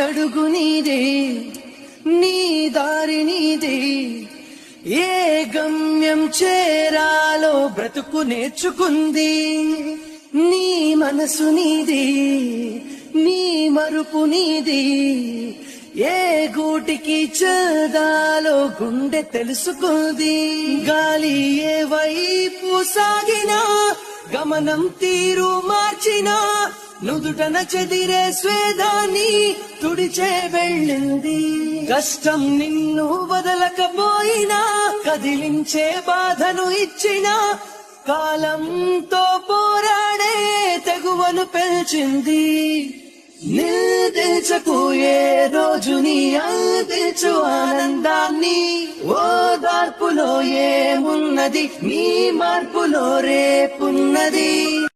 అడుగు నీదే, నీ దారి నీదే, ఏ గమ్యం చేరాలో బ్రతుకు నేర్చుకుంది. నీ మనసు నీది, నీ మరుపు నీది, ఏ గూటికి చదాలో గుండె తెలుసుకుంది. గాలి ఏ వైపు సాగినా, గమనం తీరు మార్చినా, నుదుటన చెదిరే స్వేదాన్ని తుడిచే వెళ్ళింది. కష్టం నిన్ను వదలకపోయినా, కదిలించే బాధను ఇచ్చినా, కాలంతో పోరాడే తెగువను పెంచింది. నిల్దించకు ఏ రోజు నీ అందించు ఆనందాన్ని, ఓదార్పులో ఏమున్నది, నీ మార్పులో రేపున్నది.